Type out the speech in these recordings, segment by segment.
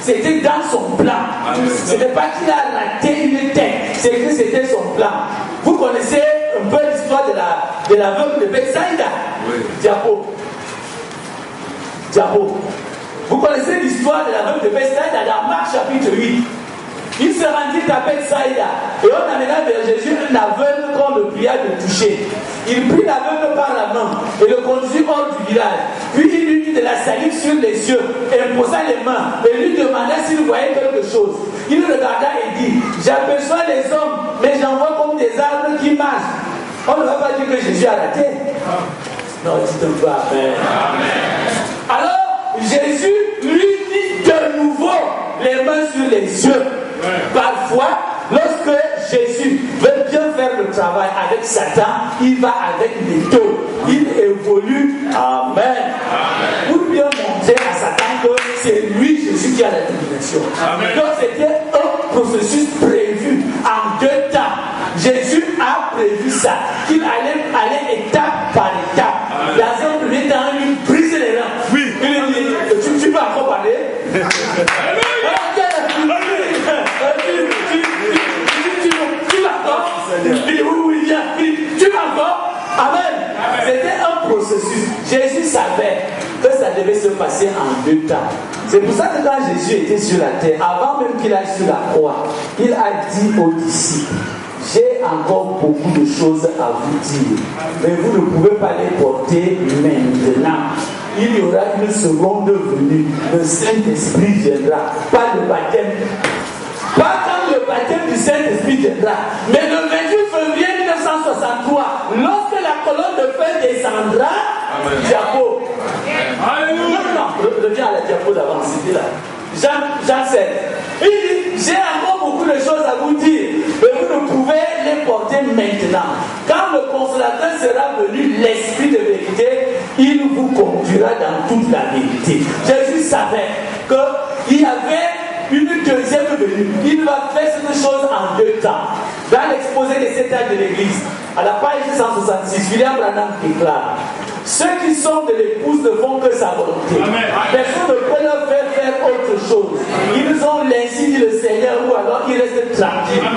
c'était dans son plan. Ce n'est pas qu'il a raté une tête, c'est que c'était son plan. Vous connaissez un peu l'histoire de la veuve de Bethsaïda. Diabo. Vous connaissez l'histoire de la veuve de Bethsaïda dans Marc chapitre 8. Il se rendit à Bethsaïda et on amena vers Jésus un aveugle qu'on le pria de toucher. Il prit l'aveugle par la main et le conduisit hors du village. Puis il lui mit de la salive sur les yeux et imposa les mains et lui demanda s'il voyait quelque chose. Il regarda et dit, j'aperçois les hommes, mais j'en vois comme des arbres qui marchent. On ne va pas dire que Jésus a raté. Non, dites un peu amen. Alors, Jésus lui mit de nouveau les mains sur les yeux. Parfois, lorsque Jésus veut bien faire le travail avec Satan, il va avec méthode. Il évolue. Amen. Pour bien montrer à Satan que c'est lui, Jésus, qui a la domination. Donc, c'était un processus prévu en 2 temps. Jésus a prévu ça, qu'il allait aller étape par étape. Dans un premier temps, il brise les reins. Oui. Il dit, tu peux encore parler? Tu vas encore? Oui, viens. Tu vas encore? Amen. C'était un processus. Jésus savait que ça devait se passer en 2 temps. C'est pour ça que quand Jésus était sur la terre, avant même qu'il aille sur la croix, il a dit aux disciples, j'ai encore beaucoup de choses à vous dire, mais vous ne pouvez pas les porter maintenant. Il y aura une seconde venue, le Saint-Esprit viendra, pas le baptême. Pas quand le baptême du Saint-Esprit viendra, mais le 28 février 1963, lorsque la colonne de feu descendra, diapo. Non, reviens à la diapo d'avant, c'était là. Jean 7. Il dit, j'ai encore beaucoup de choses à vous dire, mais vous ne pouvez les porter maintenant. Quand le consolateur sera venu, l'Esprit de vérité, il vous conduira dans toute la vérité. Jésus savait qu'il y avait une deuxième venue. Il va faire cette chose en 2 temps. Dans l'exposé des 7 ans de l'Église, à la page 166, William Branham déclare, ceux qui sont de l'épouse ne font que sa volonté. Personne ne peut leur faire autre chose. Ils ont l'ainsi dit le Seigneur, ou alors ils restent tranquilles.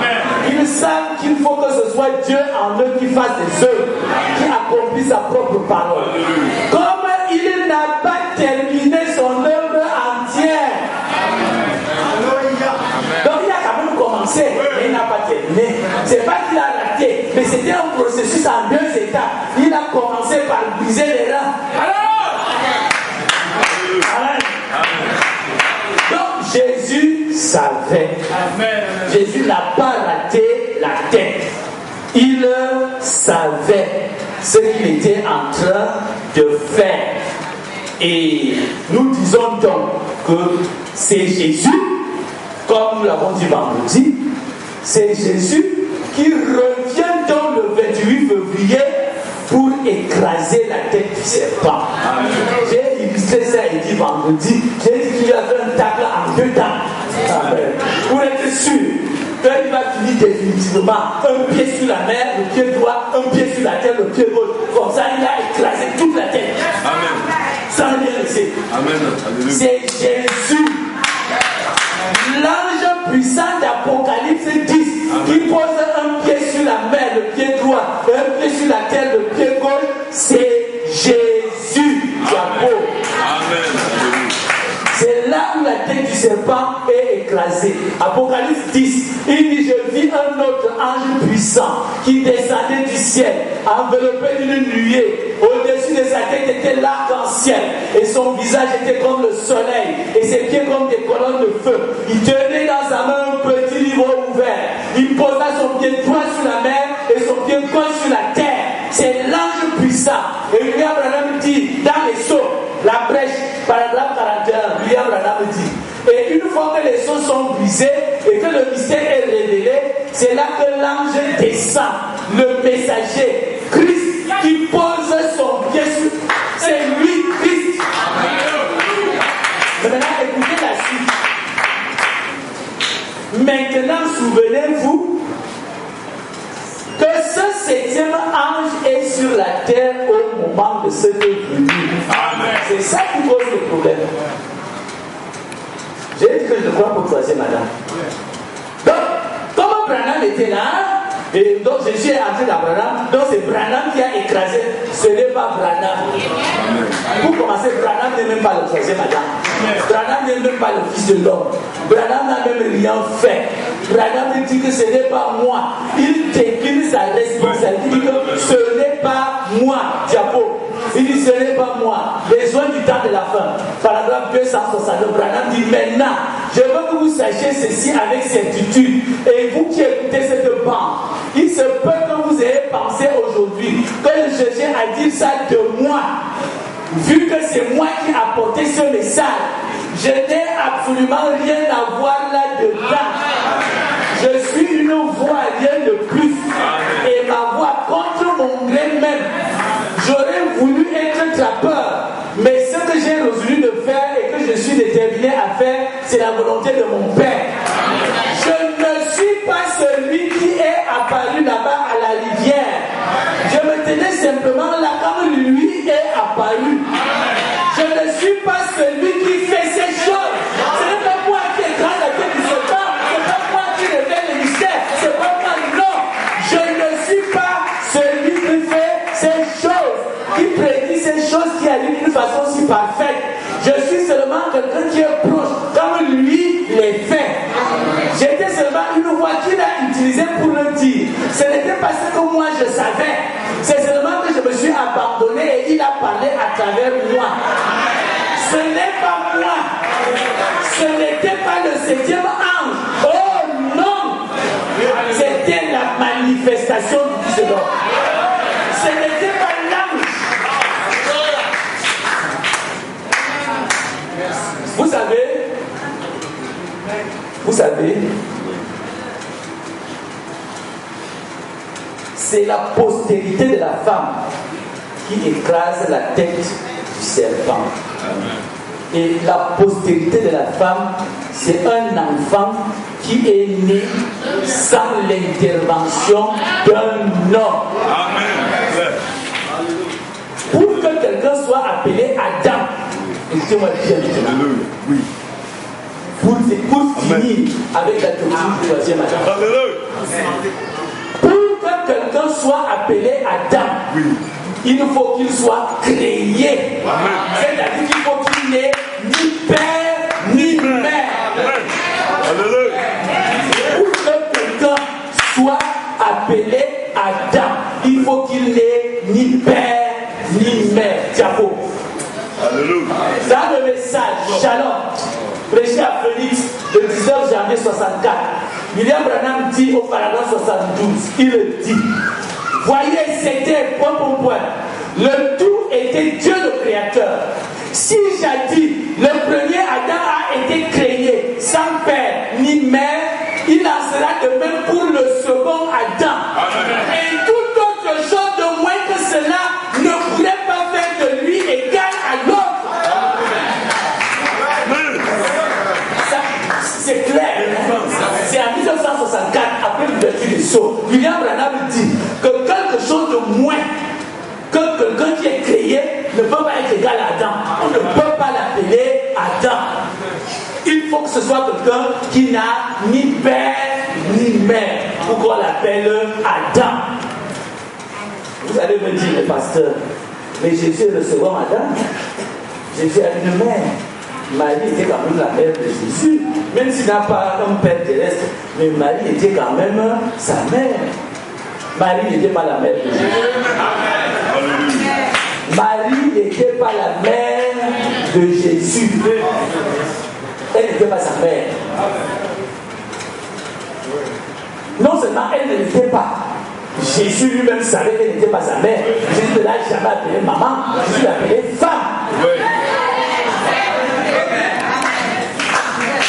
Ils savent qu'il faut que ce soit Dieu en eux qui fasse des œuvres, qui accomplit sa propre parole. Comme il n'a pas terminé son œuvre entière, donc il a quand même commencé, mais il n'a pas terminé. C'est pas qu'il a raté, mais c'était un processus en 2 étapes. Il a commencé par briser les reins. Donc Jésus savait. Jésus n'a pas raté la tête. Il savait ce qu'il était en train de faire. Et nous disons donc que c'est Jésus, comme nous l'avons dit vendredi, c'est Jésus qui revient donc le 28 février pour écraser la tête du serpent. J'ai illustré ça et dit vendredi, j'ai dit qu'il y avait un tacle en 2 temps. Pour être sûr qu'il va finir définitivement un pied sur la mer, le pied droit, un pied sur la terre, le pied gauche. Comme ça, il a écrasé toute la tête. Amen. Sans rien laisser. Amen. C'est Jésus, l'ange puissant d'Apocalypse 10, qui pose un pied sur la mer, le pied droit, un pied sur la terre, le pied gauche. C'est Jésus. Amen. C'est là où la tête du serpent est écrasée. Apocalypse 10, il dit, je vis un autre ange puissant qui descendait du ciel, enveloppé d'une nuée. Au-dessus de sa tête était l'arc-en-ciel, et son visage était comme le soleil, et ses pieds comme des colonnes de feu. Il tenait dans sa main un petit livre ouvert. Il posa son pied droit sur la mer et son pied gauche sur la terre. C'est l'ange puissant. Et William Branham dit, dans les sceaux, la brèche, paragraphe 41, William Branham dit, et une fois que les sceaux sont brisés et que le mystère est révélé, c'est là que l'ange descend, le messager, Christ, qui pose son pied sur... C'est lui, Christ. Maintenant, écoutez la suite. Maintenant, souvenez-vous que ce 7e ange est sur la terre au moment de cette venue. C'est ça qui pose le problème. J'ai dit que je crois pour troisième Adam. Donc, comme Branham était là, et donc Jésus est entré dans Branham, donc c'est Branham qui a écrasé, ce n'est pas Branham. Pour commencer, Branham n'est même pas le troisième Adam. Branham n'est même pas le fils de l'homme. Branham n'a même rien fait. Branham dit que ce n'est pas moi. Il décline sa responsabilité. Il dit que ce n'est pas moi, Diabo. Il dit ce n'est pas moi. Besoin du temps de la fin. Paragraphe 262. Branham dit maintenant, je veux que vous sachiez ceci avec certitude. Et vous qui écoutez cette bande, il se peut que vous ayez pensé aujourd'hui que le Jésus a dit ça de moi. Vu que c'est moi qui ai apporté ce message, je n'ai absolument rien à voir là-dedans. Je suis une voix, rien de plus. Et ma voix contre mon gré même. J'aurais voulu être trappeur, mais ce que j'ai résolu de faire et que je suis déterminé à faire, c'est la volonté de mon Père. Je ne suis pas celui qui est apparu là-bas à la rivière. Je me tenais simplement là comme lui est apparu. Je ne suis pas celui qui fait ces choses. Ce n'est pas moi qui écrase la tête du serpent. Ce n'est pas moi qui révèle les mystères. Ce n'est pas moi, non. Je ne suis pas celui qui fait ces choses, qui prédit ces choses, qui agit d'une façon si parfaite. Je suis seulement quelqu'un qui est proche, comme lui les fait. J'étais seulement une voix qu'il a utilisée pour le dire. Ce n'était pas ce que moi je savais. C'est seulement que je me suis abandonné et il a parlé à travers moi. Ce n'est pas moi. Ce n'était pas le septième ange. Oh non! C'était la manifestation du Fils de l'homme. Ce n'était pas l'ange. Vous savez, c'est la postérité de la femme qui écrase la tête du serpent. Et la postérité de la femme, c'est un enfant qui est né sans l'intervention d'un homme. Pour que quelqu'un soit appelé Adam, écoutez-moi bien maintenant. Oui. Pour finir avec la doctrine du troisième Adam. Pour que quelqu'un soit appelé Adam, oui, il faut qu'il soit créé. C'est-à-dire qu'il faut qu'il n'ait ni père ni mère. Pour que quelqu'un soit appelé Adam, il faut qu'il n'ait ni père ni mère. Diabo. Dans le message, Shalom, prêché à Phoenix le 19 janvier 64, William Branham dit au paragraphe 72, il dit: voyez, c'était point pour point. Le tout était Dieu le Créateur. Si jadis le premier Adam a été créé sans père ni mère, il en sera de même pour le second Adam. Et toute autre chose de moins que cela ne pourrait pas faire de lui égal à l'autre. C'est clair. C'est en 1964, après l'ouverture des sceaux, William Branham dit que quelque chose de moins que quelqu'un qui est créé ne peut pas être égal à Adam. On ne peut pas l'appeler Adam. Il faut que ce soit quelqu'un qui n'a ni père ni mère pour qu'on l'appelle Adam. Vous allez me dire, le pasteur, mais Jésus est le second Adam. Jésus a une mère. Marie était quand même la mère de Jésus, même s'il n'a pas un père terrestre, mais Marie était quand même sa mère. Marie n'était pas la mère de Jésus. Marie n'était pas la mère de Jésus. Elle n'était pas sa mère. Non seulement elle ne l'était pas, Jésus lui-même savait qu'elle n'était pas sa mère. Jésus ne l'a jamais appelée maman, Jésus l'appelait femme.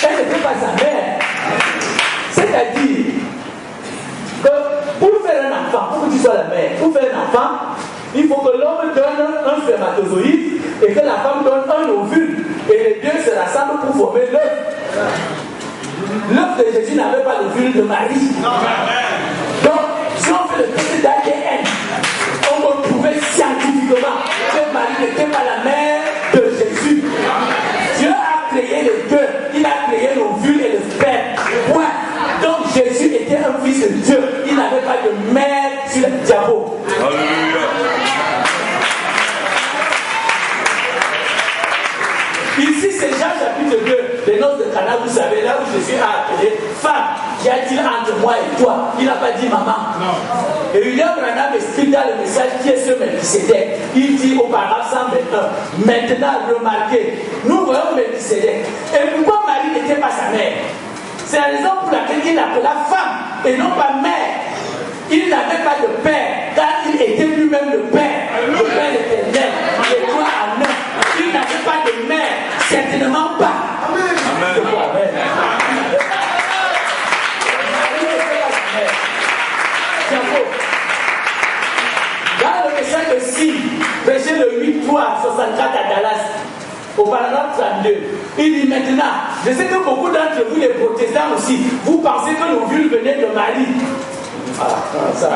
Elle n'était pas sa mère. C'est-à-dire que pour faire un enfant, pour que tu sois la mère, pour faire un enfant, il faut que l'homme donne un spermatozoïde et que la femme donne un ovule. Et les deux se rassemblent pour former l'œuf. L'œuf de Jésus n'avait pas l'ovule de Marie. Donc, si on fait le test d'ADN, on peut prouver scientifiquement que Marie n'était pas la mère de Jésus. Dieu a créé les deux. Il a créé l'ovule Jean chapitre 2, les noces de Cana, vous savez, là où Jésus a appelé femme, qu'y a-t-il entre moi et toi? Il n'a pas dit maman. Non. Et William Branham explique dans le message qui est ce Melchisédek. Il dit au paragraphe 121, maintenant remarquez, nous voyons Melchisédek. Et pourquoi Marie n'était pas sa mère? C'est la raison pour laquelle il l'appela femme et non pas mère. Il n'avait pas de père, car il était lui-même le père, le père éternel, les trois en un. Il n'avait pas de mère, certainement pas. Amen. Amen. Dans le message de Signe, prêché le 8-3-64 à Dallas, au paragraphe 32, il dit maintenant, je sais que beaucoup d'entre vous, les protestants aussi, vous pensez que nos vulves venaient de Marie. Ça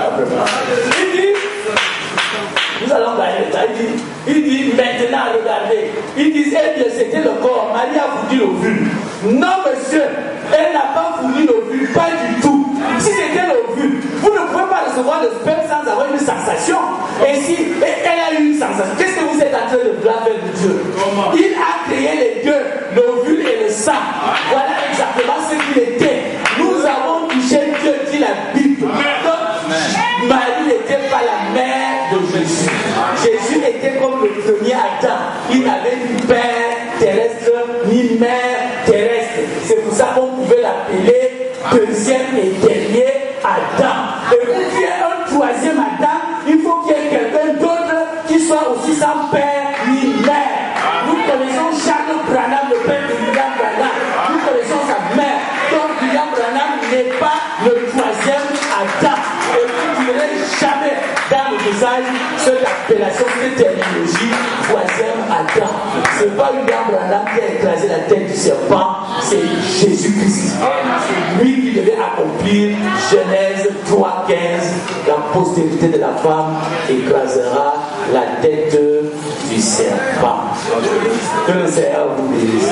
il dit, nous allons gagner ça. Il dit maintenant, regardez. Il dit, eh bien, c'était le corps. Marie a fourni l'ovule. Non, monsieur, elle n'a pas fourni l'ovule, pas du tout. Si c'était l'ovule, vous ne pouvez pas recevoir le sperme sans avoir une sensation. Et si elle a eu une sensation, qu'est-ce que vous êtes en train de blâmer de Dieu? Il a créé les deux, l'ovule et le sang. Voilà exactement ce qu'il était. Nous avons touché Dieu, dit la Bible. Donc, Marie n'était pas la mère de Jésus. Jésus était comme le premier Adam. Il n'avait ni père terrestre, ni mère terrestre. C'est pour ça qu'on pouvait l'appeler deuxième et dernier Adam. Et pour qu'il y ait un troisième Adam, il faut qu'il y ait quelqu'un d'autre qui soit aussi sans père ni mère. Nous connaissons Charles Branham, le père de William Branham. Nous connaissons sa mère. Donc William Branham n'est pas le troisième Adam. Et vous ne direz jamais dans le message cette appellation, cette terminologie, troisième Adam. Ce n'est pas William Branham qui a écrasé la tête du serpent, c'est Jésus-Christ. C'est lui qui devait accomplir Genèse 3:15. La postérité de la femme écrasera la tête du serpent. Que le Seigneur vous bénisse.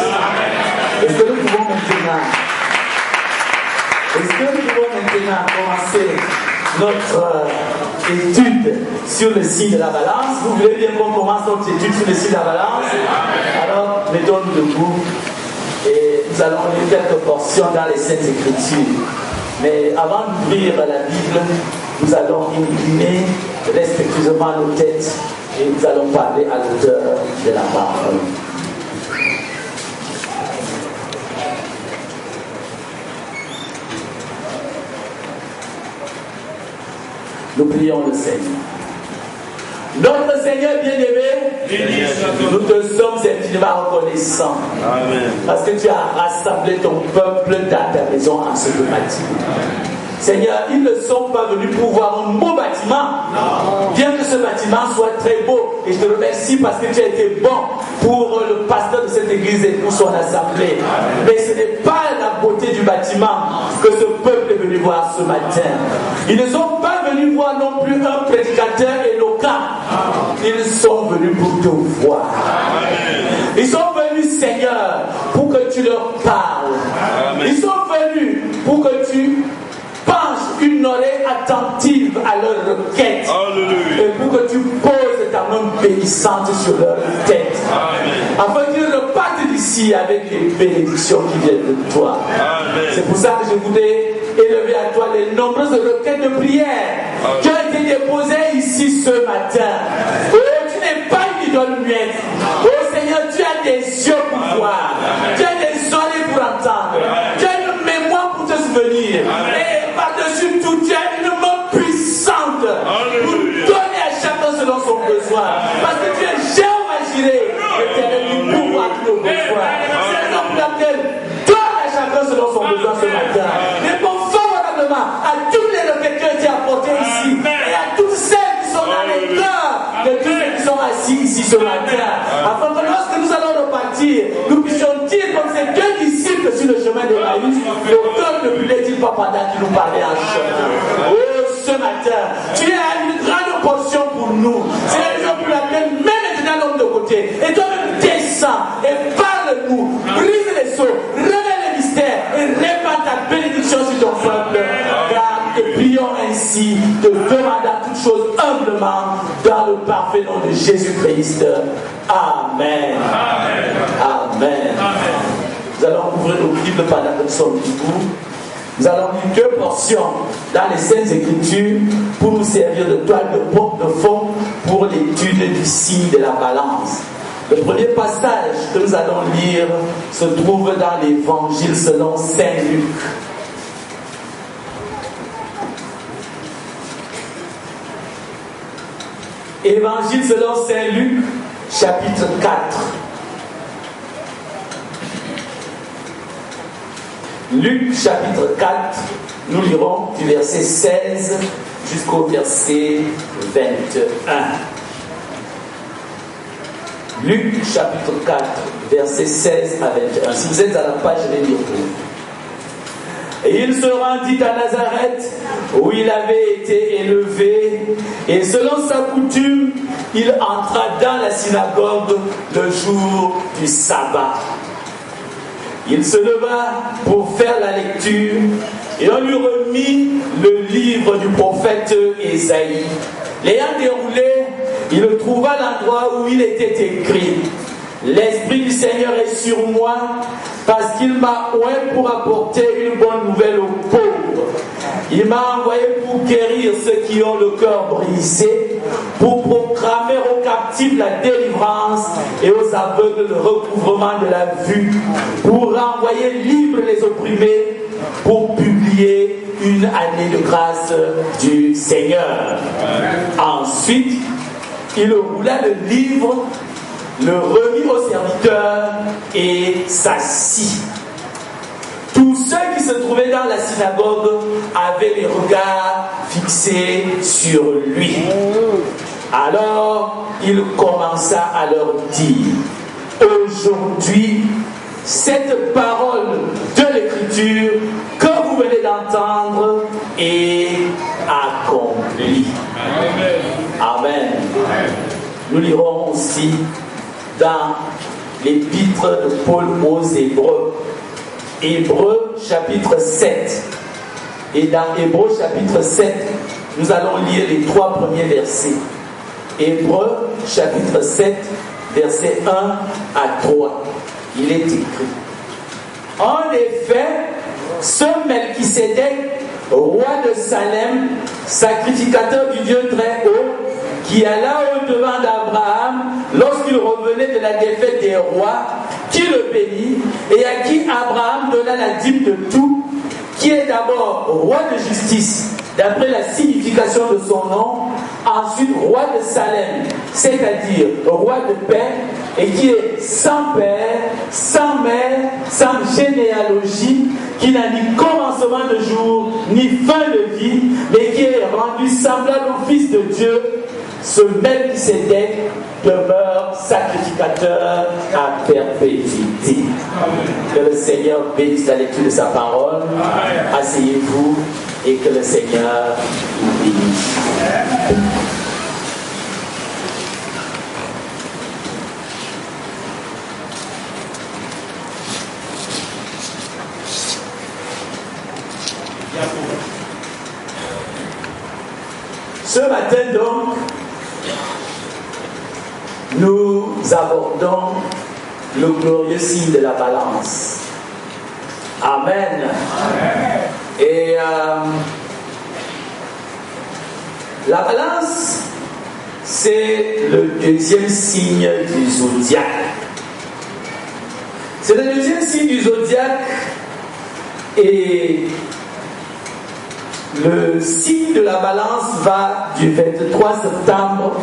Est-ce que nous pouvons maintenant commencer notre étude sur le signe de la balance? Vous voulez bien qu'on commence notre étude sur le signe de la balance? Alors, mettons-nous debout et nous allons lire quelques portions dans les Saintes Écritures. Mais avant d'ouvrir la Bible, nous allons incliner respectueusement nos têtes et nous allons parler à l'auteur de la parole. Nous prions le Seigneur. Notre Seigneur bien-aimé, nous te sommes infiniment reconnaissants. Amen. Parce que tu as rassemblé ton peuple dans ta maison en ce matin. Seigneur, ils ne sont pas venus pour voir un beau bâtiment. Non. Bien que ce bâtiment soit très beau, et je te remercie parce que tu as été bon pour le pasteur de cette église et pour son assemblée. Amen. Mais ce n'est pas la beauté du bâtiment que ce peuple est venu voir ce matin. Ils ne sont pas venus voir non plus un prédicateur éloquent. Ils sont venus pour te voir. Amen. Ils sont venus, Seigneur, pour que tu leur parles. Amen. Ils sont venus pour que tu penche une oreille attentive à leurs requêtes. Alléluia. Et pour que tu poses ta main bénissante sur leur tête. Amen. Afin qu'ils repartent d'ici avec les bénédictions qui viennent de toi. Amen. C'est pour ça que je voudrais élever à toi les nombreuses requêtes de prière qui ont été déposées ici ce matin. Oh, tu n'es pas une idole muette. Oh Seigneur, tu as des yeux pour voir. Tu as des oreilles pour entendre. Tu as une mémoire pour te souvenir. Et par-dessus tout, tu as une main puissante pour donner à chacun selon son besoin. Parce que tu es Jéhovah Jireh, l'éternel qui pourvoit tous nos besoins. C'est la raison pour laquelle donne à chacun selon son besoin ce matin. Réponds favorablement à toutes les requêtes qui ont été apportées ici et à toutes celles qui sont dans les cœurs de tous ceux qui sont assis ici ce matin. Afin que lorsque nous allons repartir, nous puissions dire comme ces deux disciples sur le chemin de Maïs, le cœur ne brûlait-il pas pendant qu'il nous parlait en chemin. Oh, ce matin, tu as une grande portion pour nous. C'est la raison pour laquelle mets maintenant l'homme de côté. Et toi-même descends et parle-nous. Brise les seaux, révèle les mystères et répands ta bénédiction sur ton peuple. Car te prions ainsi, te demandant toutes choses humblement dans le parfait nom de Jésus-Christ. Amen. Amen. Amen. Amen. Nous allons ouvrir nos Bibles pendant que nous sommes debout. Nous allons lire deux portions dans les Saintes Écritures pour nous servir de toile de fond pour l'étude du signe de la balance. Le premier passage que nous allons lire se trouve dans l'Évangile selon Saint Luc. Évangile selon Saint Luc, chapitre 4. Luc, chapitre 4, nous lirons du verset 16 jusqu'au verset 21. Luc, chapitre 4, verset 16 à 21. Si vous êtes à la page, je vais lire pour vous. Et il se rendit à Nazareth, où il avait été élevé, et selon sa coutume, il entra dans la synagogue le jour du sabbat. Il se leva pour faire la lecture, et on lui remit le livre du prophète Ésaïe. L'ayant déroulé, il trouva l'endroit où il était écrit: L'Esprit du Seigneur est sur moi, parce qu'il m'a oint pour apporter une bonne nouvelle aux pauvres. Il m'a envoyé pour guérir ceux qui ont le cœur brisé, pour proclamer aux captifs la délivrance et aux aveugles le recouvrement de la vue, pour renvoyer libres les opprimés, pour publier une année de grâce du Seigneur. Ensuite, il roula le livre, le remit au serviteur et s'assit. Tous ceux qui se trouvaient dans la synagogue avaient les regards fixés sur lui. Alors il commença à leur dire: Aujourd'hui, cette parole de l'Écriture que vous venez d'entendre est accomplie. Amen. Nous lirons aussi dans l'épître de Paul aux Hébreux, Hébreux chapitre 7. Et dans Hébreux chapitre 7, nous allons lire les 3 premiers versets. Hébreux chapitre 7, versets 1 à 3. Il est écrit: En effet, ce Melchisédek, roi de Salem, sacrificateur du Dieu très haut, qui alla au-devant d'Abraham lorsqu'il revenait de la défaite des rois, qui le bénit et à qui Abraham donna la dîme de tout, qui est d'abord roi de justice, d'après la signification de son nom, ensuite roi de Salem, c'est-à-dire roi de paix, et qui est sans père, sans mère, sans généalogie, qui n'a ni commencement de jour, ni fin de vie, mais qui est rendu semblable au Fils de Dieu. Ce Melchisédek demeure sacrificateur à perpétuité. Que le Seigneur bénisse la lecture de sa parole. Asseyez-vous et que le Seigneur vous bénisse. Ce matin donc, nous abordons le glorieux signe de la balance. Amen. Amen. Et la balance, c'est le deuxième signe du zodiaque. C'est le deuxième signe du zodiaque et le signe de la balance va du 23 septembre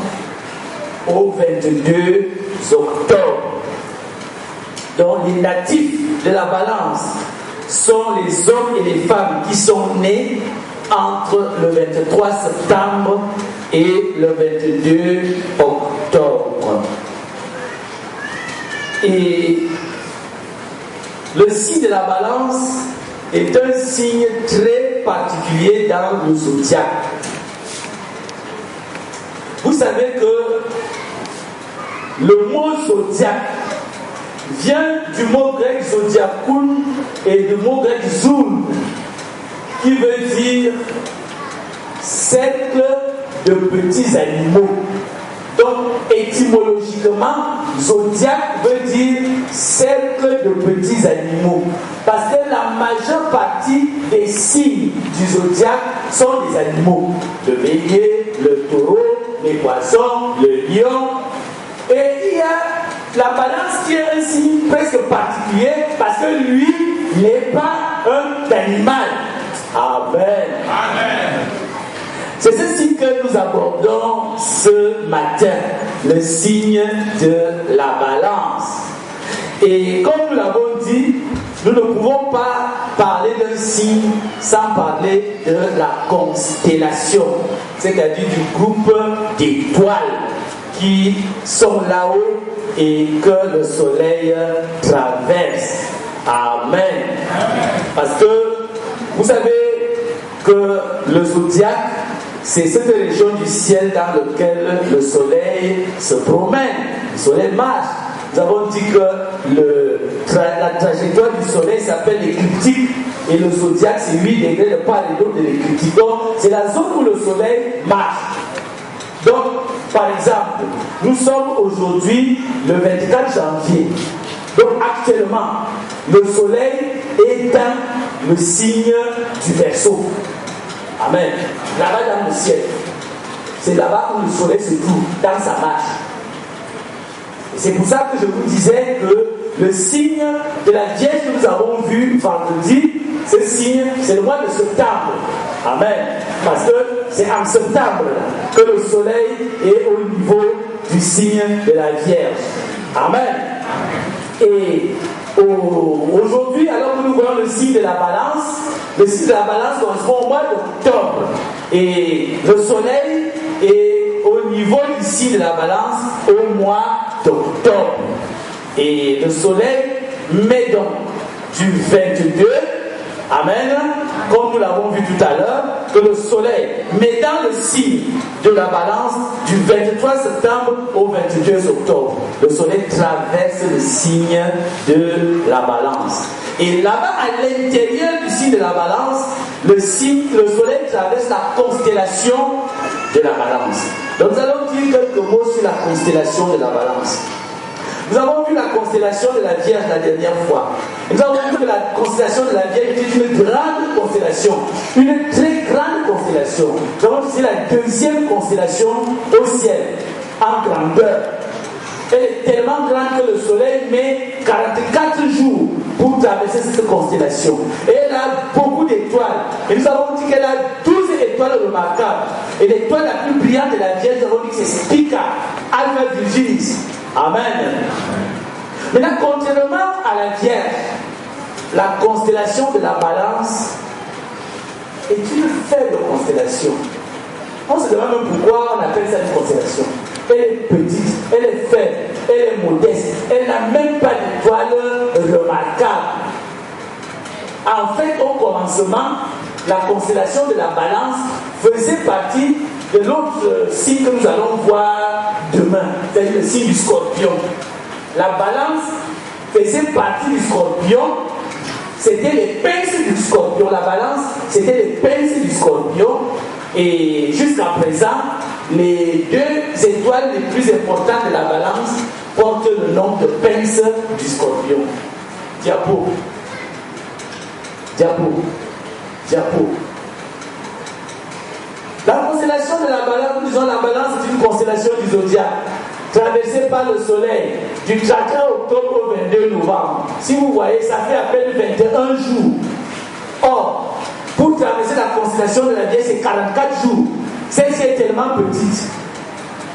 au 22 octobre. Donc les natifs de la balance sont les hommes et les femmes qui sont nés entre le 23 septembre et le 22 octobre. Et le signe de la balance est un signe très particulier dans le zodiaque. Vous savez que le mot zodiaque vient du mot grec zodiakoun et du mot grec zoul, qui veut dire cercle de petits animaux. Donc, étymologiquement, zodiaque veut dire cercle de petits animaux. Parce que la majeure partie des signes du zodiaque sont des animaux. Le bélier, le taureau, les poissons, le lion. Et il y a la balance qui est un signe presque particulier parce que lui n'est pas un animal. Amen. Amen. C'est ce signe que nous abordons ce matin, le signe de la balance. Et comme nous l'avons dit, nous ne pouvons pas parler d'un signe sans parler de la constellation, c'est-à-dire du groupe d'étoiles qui sont là-haut et que le soleil traverse. Amen. Parce que vous savez que le zodiaque, c'est cette région du ciel dans laquelle le soleil se promène, le soleil marche. Nous avons dit que la trajectoire du soleil s'appelle l'écliptique et le zodiaque c'est 8 degrés de part et d'autre de l'écliptique. Donc c'est la zone où le soleil marche. Donc par exemple, nous sommes aujourd'hui le 24 janvier. Donc actuellement, le soleil est dans le signe du Verseau. Amen. Là-bas dans le ciel. C'est là-bas où le soleil se trouve, dans sa marche. Et c'est pour ça que je vous disais que le signe de la Vierge que nous avons vu vendredi, ce signe, c'est le mois de septembre. Amen. Parce que c'est en septembre que le soleil est au niveau du signe de la Vierge. Amen. Et aujourd'hui, alors que nous voyons le signe de la balance, le signe de la balance correspond au mois d'octobre. Et le soleil est au niveau du signe de la balance au mois d'octobre. Et le soleil met donc du 22, amen, comme nous l'avons vu tout à l'heure, que le soleil met dans le signe de la balance du 23 septembre au 22 octobre. Le soleil traverse le signe de la balance. Et là-bas, à l'intérieur du signe de la balance, le soleil traverse la constellation de la balance. Donc nous allons dire quelques mots sur la constellation de la balance. Nous avons vu la constellation de la Vierge la dernière fois. Nous avons vu que la constellation de la Vierge est une grande constellation, une très grande constellation. Nous avons vu que c'est la deuxième constellation au ciel, en grandeur. Elle est tellement grande que le soleil met 44 jours pour traverser cette constellation. Et elle a beaucoup d'étoiles. Et nous avons dit qu'elle a 12 étoiles remarquables. Et l'étoile la plus brillante de la Vierge, nous avons dit que c'est Spica, Alpha Virginis. Amen. Maintenant, contrairement à la Vierge, la constellation de la balance est une faible constellation. On se demande même pourquoi on appelle ça une constellation. Elle est petite, elle est faible, elle est modeste, elle n'a même pas d'étoiles remarquables. En fait, au commencement, la constellation de la balance faisait partie de l'autre signe que nous allons voir demain, c'est-à-dire le signe du scorpion. La balance faisait partie du scorpion, c'était les pinces du scorpion. La balance, c'était les pinces du scorpion. Et jusqu'à présent, les deux étoiles les plus importantes de la balance portent le nom de pinces du scorpion. Diapo. Diapo. Diapo. La constellation de la balance, nous disons la balance est une constellation du zodiaque, traversée par le soleil du 31 octobre au 22 novembre. Si vous voyez, ça fait à peine 21 jours. Or, pour traverser la constellation de la Vierge, c'est 44 jours. Celle-ci est tellement petite.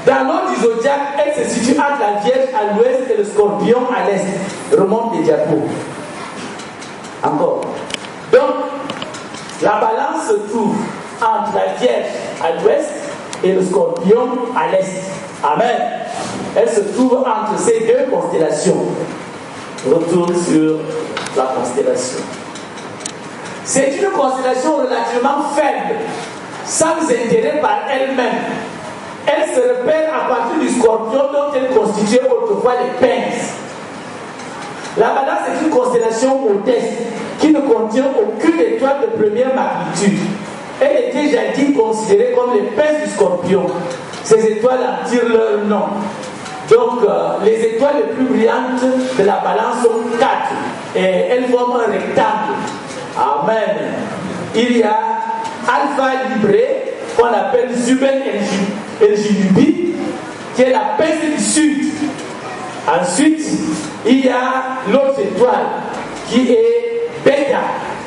Dans l'ordre du zodiaque, elle se situe entre la Vierge à l'ouest et le scorpion à l'est. Remonte les diapos. Encore. Donc, la balance se trouve entre la Vierge à l'ouest et le scorpion à l'est. Amen. Elle se trouve entre ces deux constellations. Retour sur la constellation. C'est une constellation relativement faible, sans intérêt par elle-même. Elle se repère à partir du scorpion dont elle constituait autrefois les pinces. La balance est une constellation modeste qui ne contient aucune étoile de première magnitude. Elle était jadis considérée comme les pinces du scorpion. ces étoiles en tirent leur nom. Donc, les étoiles les plus brillantes de la balance sont 4 et elles forment un rectangle. Amen. Il y a Alpha Libré, qu'on appelle Zubel El Jinubi, qui est la pince du sud. Ensuite, il y a l'autre étoile qui est Beta.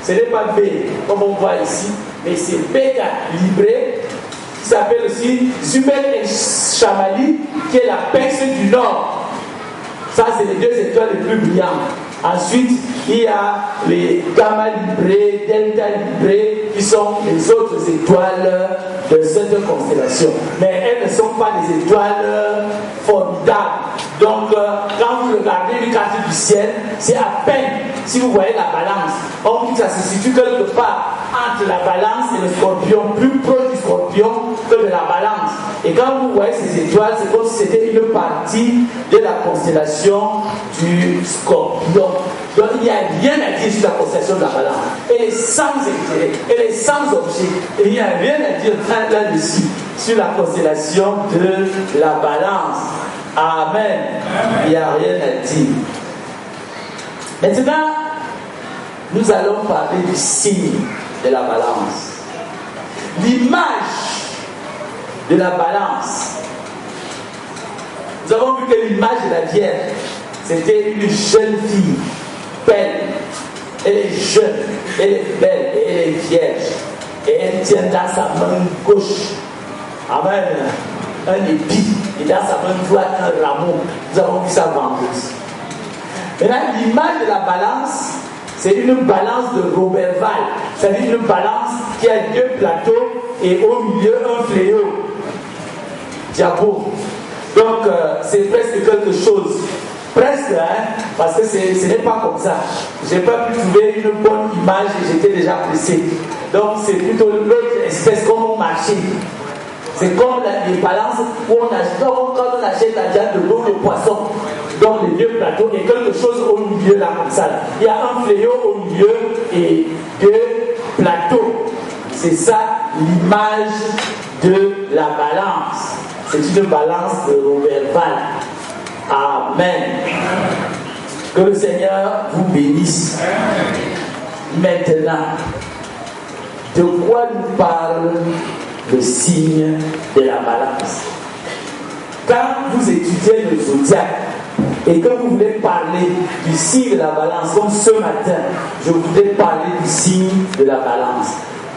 Ce n'est pas B, comme on voit ici, mais c'est Beta Libré, qui s'appelle aussi Zubel El Shamali, qui est la pince du nord. Ça, c'est les 2 étoiles les plus brillantes. Ensuite, il y a les Gamma Libré, Delta Libré, qui sont les autres étoiles de cette constellation. Mais elles ne sont pas des étoiles formidables. Donc, quand vous regardez une carte du ciel, c'est à peine, si vous voyez la balance, on dit que ça se situe quelque part entre la balance et le scorpion, plus proche du scorpion que de la balance. Et quand vous voyez ces étoiles, c'est comme si c'était une partie de la constellation du scorpion. Donc il n'y a rien à dire sur la constellation de la balance. Elle est sans intérêt, elle est sans objet. Et il n'y a rien à dire là-dessus sur la constellation de la balance. Amen. Il n'y a rien à dire. Maintenant, nous allons parler du signe de la balance. L'image de la balance. Nous avons vu que l'image de la Vierge, c'était une jeune fille, belle. Elle est jeune, elle est belle et elle est vierge. Et elle tient dans sa main gauche, amen, un épi, et dans sa main droite un rameau. Nous avons vu ça vendredi. Maintenant, l'image de la balance, c'est une balance de Roberval. C'est-à-dire une balance qui a 2 plateaux et au milieu un fléau. Diabo. Donc, c'est presque quelque chose. Presque, hein, parce que ce n'est pas comme ça. Je n'ai pas pu trouver une bonne image et j'étais déjà pressé. Donc, c'est plutôt l'autre espèce, comme on marchait. C'est comme les balances où on achète, quand on achète la viande de l'eau, le poisson. Donc, les 2 plateaux et quelque chose au milieu là, comme ça. Il y a un fléau au milieu et 2 plateaux. C'est ça l'image de la balance. C'est une balance de Roberval. Amen. Que le Seigneur vous bénisse. Maintenant, de quoi nous parle le signe de la balance? Quand vous étudiez le zodiaque et que vous voulez parler du signe de la balance, comme ce matin, je voudrais parler du signe de la balance.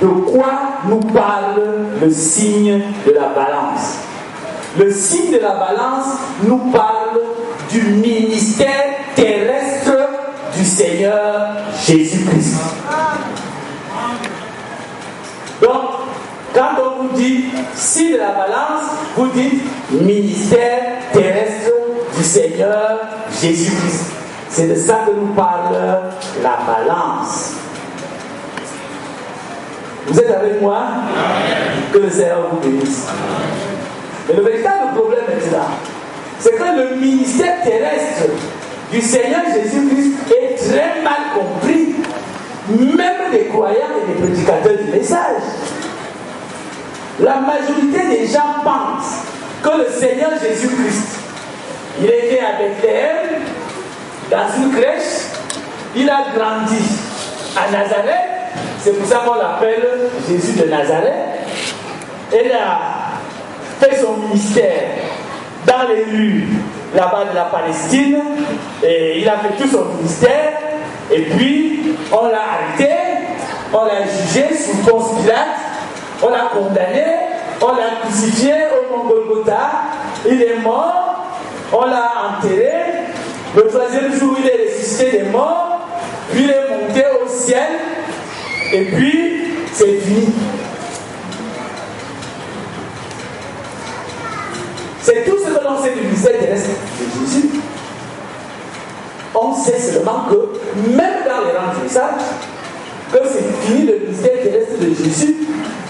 De quoi nous parle le signe de la balance? Le signe de la balance nous parle du ministère terrestre du Seigneur Jésus-Christ. Donc, quand on vous dit signe de la balance, vous dites ministère terrestre du Seigneur Jésus-Christ. C'est de ça que nous parle la balance. Vous êtes avec moi? Que le Seigneur vous bénisse. Mais le véritable problème maintenant, c'est que le ministère terrestre du Seigneur Jésus-Christ est très mal compris, même des croyants et des prédicateurs du message. La majorité des gens pensent que le Seigneur Jésus-Christ, il est né à Bethléem, dans une crèche, il a grandi à Nazareth, c'est pour ça qu'on l'appelle Jésus de Nazareth, et là, fait son ministère dans les rues là-bas de la Palestine et il a fait tout son ministère et puis on l'a arrêté, on l'a jugé sous Ponce Pilate, on l'a condamné, on l'a crucifié au Mont Golgotha, il est mort, on l'a enterré, le 3e jour il est ressuscité des morts, puis il est monté au ciel et puis c'est fini. C'est tout ce que l'on sait du ministère terrestre de Jésus. On sait seulement que, même dans les rangs du message, que c'est fini le ministère terrestre de Jésus.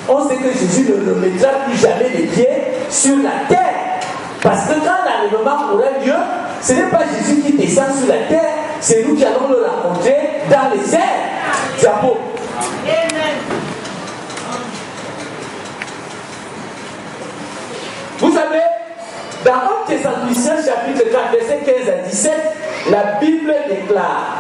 On sait que Jésus ne remettra plus jamais les pieds sur la terre. Parce que quand l'enlèvement aura lieu, ce n'est pas Jésus qui descend sur la terre, c'est nous qui allons le rencontrer dans les airs. Diabo. Vous savez Bible déclare,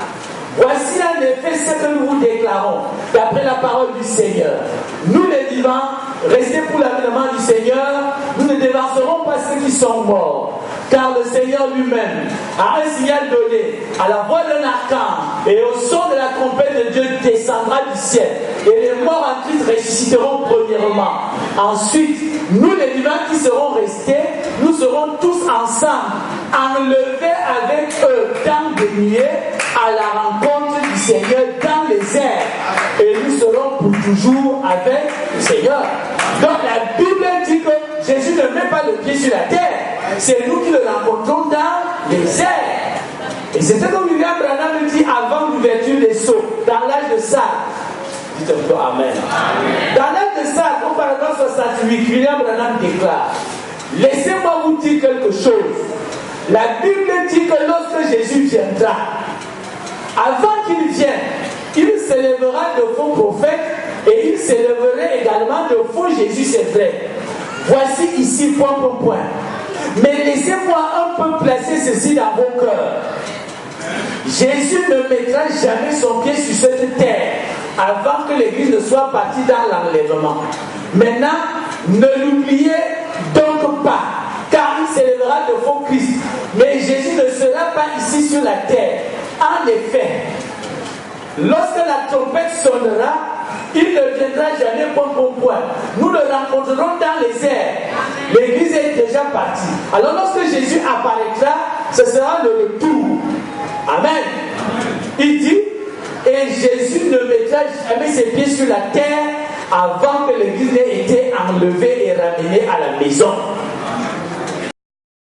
voici en effet ce que nous vous déclarons, d'après la parole du Seigneur. Nous les vivants, restés pour l'avènement du Seigneur, nous ne dévancerons pas ceux qui sont morts. Car le Seigneur lui-même a un signal donné à la voix d'un archange et au son de la trompette de Dieu descendra du ciel. Et les morts en Christ ressusciteront premièrement. Ensuite, nous les vivants qui serons restés, nous serons tous ensemble, enlevés avec eux dans des nuées à la rencontre du Seigneur dans les airs. Et nous serons pour toujours avec le Seigneur. Donc la Bible dit que Jésus ne met pas le pied sur la terre. C'est nous qui le rencontrons dans les airs. Et c'était comme William Branham dit avant l'ouverture des sceaux, dans l'âge de Sardes. Dites un peu Amen. Dans l'âge de Sardes, au paragraphe 68, William Branham déclare, laissez-moi vous dire quelque chose. La Bible dit que lorsque Jésus viendra, avant qu'il vienne, il s'élèvera de faux prophètes et il s'élèverait également de faux Jésus, c'est vrai. Voici ici, point. Mais laissez-moi un peu placer ceci dans vos cœurs. Jésus ne mettra jamais son pied sur cette terre avant que l'Église ne soit partie dans l'enlèvement. Maintenant, ne l'oubliez donc pas, car il s'élèvera de faux Christ. Mais Jésus ne sera pas ici sur la terre. En effet, lorsque la trompette sonnera, il ne viendra jamais point. Nous le rencontrerons dans les airs. L'Église est déjà partie. Alors lorsque Jésus apparaîtra, ce sera le retour. Amen. Il dit, et Jésus ne mettra jamais ses pieds sur la terre avant que l'Église ait été enlevée et ramenée à la maison.